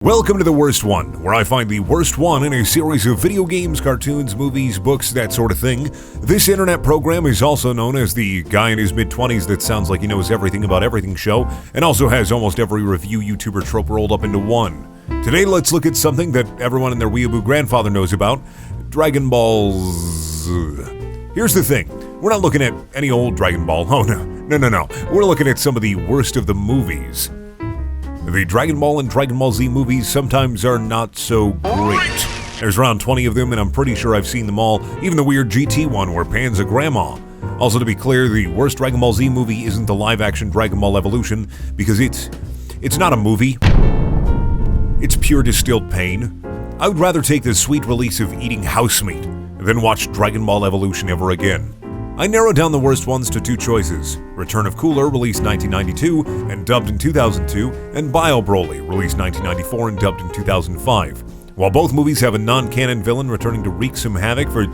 Welcome to The Worst One, where I find the worst one in a series of video games, cartoons, movies, books, that sort of thing. This internet program is also known as the guy in his mid-20s that sounds like he knows everything about everything show, and also has almost every review YouTuber trope rolled up into one. Today, let's look at something that everyone and their weeaboo grandfather knows about, Dragonballs. Here's the thing, we're not looking at any old Dragon Ball, oh no. We're looking at some of the worst of the movies. The Dragon Ball and Dragon Ball Z movies sometimes are not so great. There's around 20 of them, and I'm pretty sure I've seen them all, even the weird GT one where Pan's a grandma. Also, to be clear, the worst Dragon Ball Z movie isn't the live-action Dragon Ball Evolution, because it's not a movie. It's pure distilled pain. I would rather take the sweet release of eating house meat than watch Dragon Ball Evolution ever again. I narrowed down the worst ones to two choices: Return of Cooler, released 1992 and dubbed in 2002, and Bio Broly, released 1994 and dubbed in 2005. While both movies have a non-canon villain returning to wreak some havoc for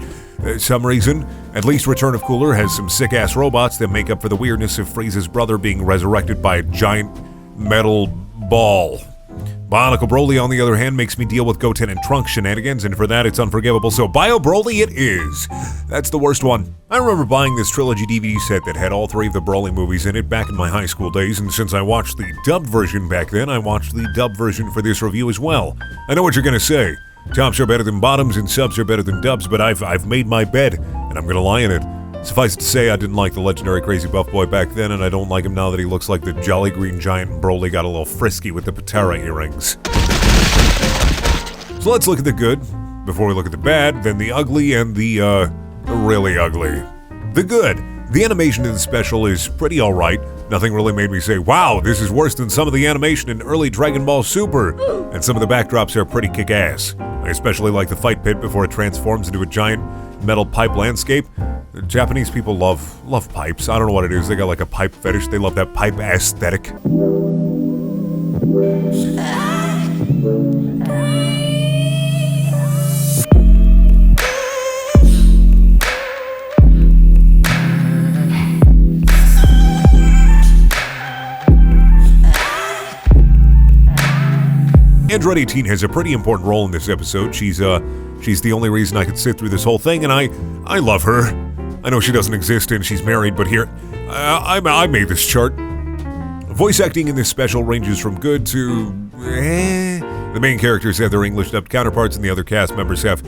some reason, at least Return of Cooler has some sick-ass robots that make up for the weirdness of Frieza's brother being resurrected by a giant metal ball. Bionicle Broly, on the other hand, makes me deal with Goten and Trunks shenanigans, and for that it's unforgivable, so Bio Broly it is. That's the worst one. I remember buying this trilogy DVD set that had all three of the Broly movies in it back in my high school days, and since I watched the dubbed version back then, I watched the dubbed version for this review as well. I know what you're gonna say. Tops are better than bottoms and subs are better than dubs, but I've made my bed, and I'm gonna lie in it. Suffice it to say, I didn't like the legendary Crazy Buff Boy back then, and I don't like him now that he looks like the Jolly Green Giant and Broly got a little frisky with the Patera earrings. So let's look at the good, before we look at the bad, then the ugly, and the really ugly. The good. The animation in the special is pretty alright. Nothing really made me say, wow, this is worse than some of the animation in early Dragon Ball Super. And some of the backdrops are pretty kick-ass. I especially like the fight pit before it transforms into a giant metal pipe landscape. Japanese people love pipes. I don't know what it is. They got like a pipe fetish. They love that pipe aesthetic. Android 18 has a pretty important role in this episode. She's the only reason I could sit through this whole thing, and I love her. I know she doesn't exist and she's married, but here, I made this chart. Voice acting in this special ranges from good to The main characters have their English dubbed counterparts, and the other cast members have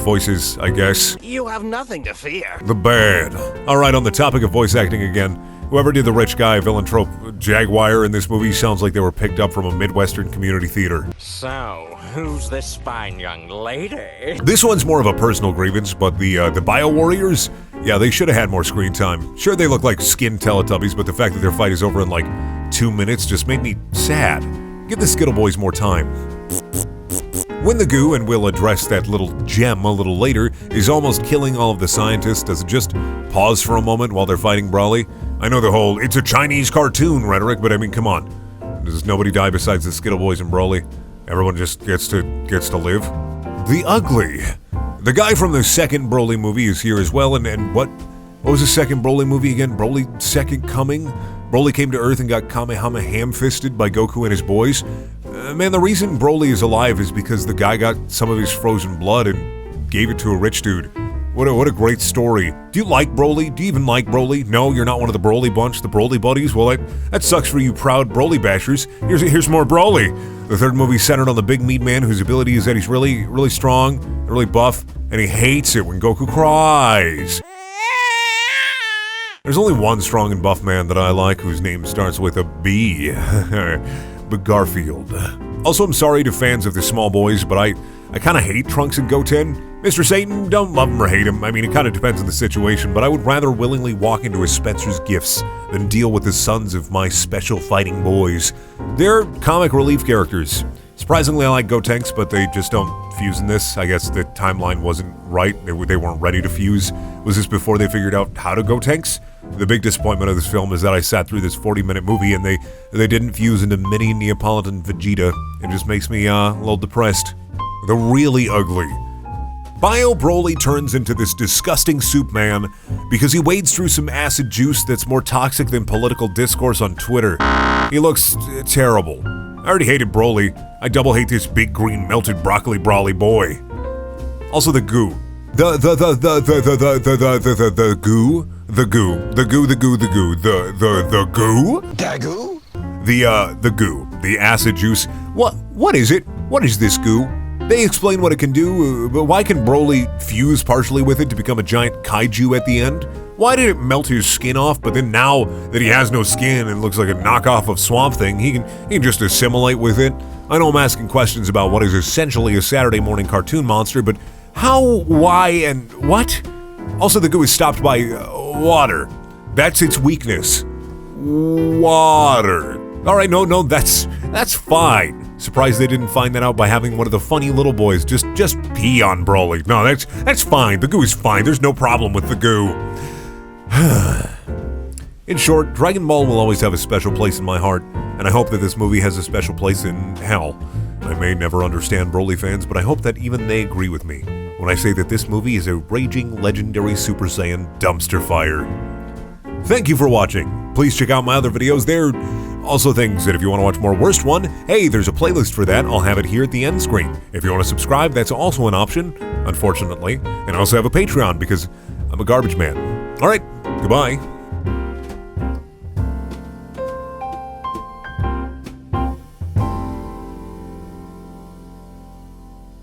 voices, I guess. You have nothing to fear. The bad. Alright, on the topic of voice acting again, whoever did the rich guy, villain trope, Jaguar in this movie sounds like they were picked up from a Midwestern community theater. So, who's this fine young lady? This one's more of a personal grievance, but the Bio Warriors, yeah, they should have had more screen time. Sure, they look like skin Teletubbies, but the fact that their fight is over in like 2 minutes just made me sad. Give the Skittle Boys more time. When the goo, and we'll address that little gem a little later, is almost killing all of the scientists, does it just pause for a moment while they're fighting Broly? I know the whole, it's a Chinese cartoon rhetoric, but I mean, come on. Does nobody die besides the Skittle Boys and Broly? Everyone just gets to live? The ugly. The guy from the second Broly movie is here as well, and what was the second Broly movie again? Broly Second Coming? Broly came to Earth and got Kamehame ham-fisted by Goku and his boys. Man, the reason Broly is alive is because the guy got some of his frozen blood and gave it to a rich dude. What a great story. Do you like Broly? Do you even like Broly? No, you're not one of the Broly bunch, the Broly buddies? Well, that sucks for you proud Broly bashers. Here's more Broly. The third movie centered on the big meat man whose ability is that he's really, really strong, really buff, and he hates it when Goku cries. There's only one strong and buff man that I like whose name starts with a B. But Garfield. Also, I'm sorry to fans of the small boys, but I kind of hate Trunks and Goten. Mr. Satan, don't love him or hate him. I mean, it kind of depends on the situation, but I would rather willingly walk into a Spencer's Gifts than deal with the sons of my special fighting boys. They're comic relief characters. Surprisingly, I like Gotenks, but they just don't fuse in this. I guess the timeline wasn't right. They weren't ready to fuse. Was this before they figured out how to Gotenks? The big disappointment of this film is that I sat through this 40-minute movie and they didn't fuse into mini Neapolitan Vegeta. It just makes me a little depressed. The really ugly. Bio Broly turns into this disgusting soup man because he wades through some acid juice that's more toxic than political discourse on Twitter. He looks terrible. I already hated Broly. I double hate this big green melted broccoli brawly boy. Also the goo. The goo. The goo. The goo. Dagoo? The goo. The acid juice. What is it? What is this goo? They explain what it can do, but why can Broly fuse partially with it to become a giant kaiju at the end? Why did it melt his skin off, but then now that he has no skin and looks like a knockoff of Swamp Thing, he can just assimilate with it? I know I'm asking questions about what is essentially a Saturday morning cartoon monster, but how, why, and what? Also, the goo is stopped by water. That's its weakness. Water. Alright, no, that's fine. Surprised they didn't find that out by having one of the funny little boys just pee on Broly. No, that's fine. The goo is fine. There's no problem with the goo. In short, Dragon Ball will always have a special place in my heart, and I hope that this movie has a special place in hell. I may never understand Broly fans, but I hope that even they agree with me when I say that this movie is a raging, legendary Super Saiyan dumpster fire. Thank you for watching. Please check out my other videos. They're also things that if you want to watch more Worst One, hey, there's a playlist for that. I'll have it here at the end screen. If you want to subscribe, that's also an option, unfortunately. And I also have a Patreon because I'm a garbage man. All right, goodbye.